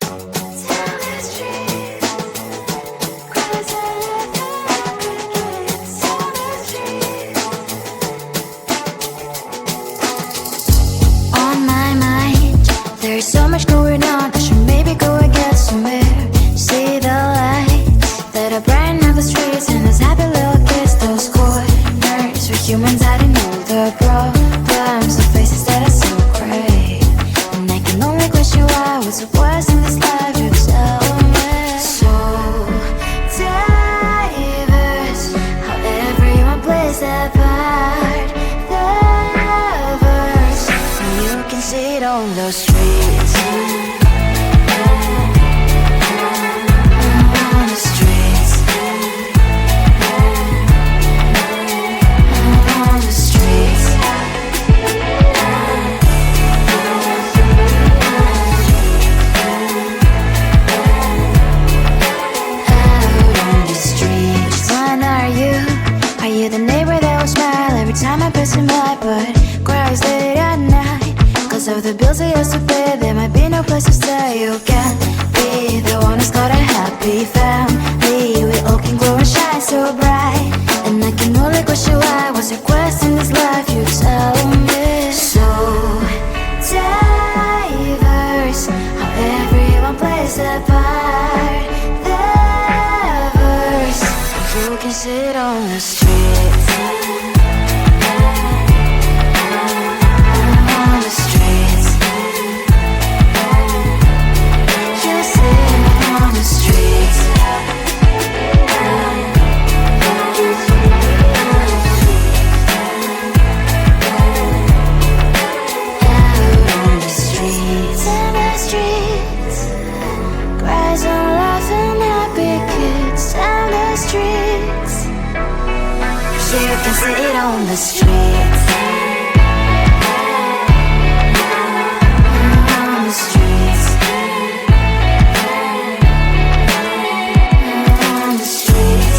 On my mind, there's so much going on. I should maybe go and get somewhere. See the lights that are brighten up the streets, and those happy little kids, those corners where humans hiding all the problems, the faces that are so gray. And I can only question why, what's the worst in this life, you tell me. So diverse, how everyone plays their part. The verse, and you can see it on the streets. On the streets. On the streets. Out on the streets. When are you? Are you the neighbor that will smile every time I pass him by, but cries late at night? Cause of the bills I used to pay, there might be no place to stay. You can't be the one who's got a happy family. We all can glow and shine so bright, and I can only question why, what's your quest in this life, you tell me. So diverse, how everyone plays their part. The verse, you can sit on the streets. On the streets. You sit on the streets. Out on the streets. In the streets. Cries and laughing happy kids. Down the streets. You can sit on the streets. On the streets. On the streets.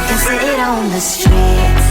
can see it on the street.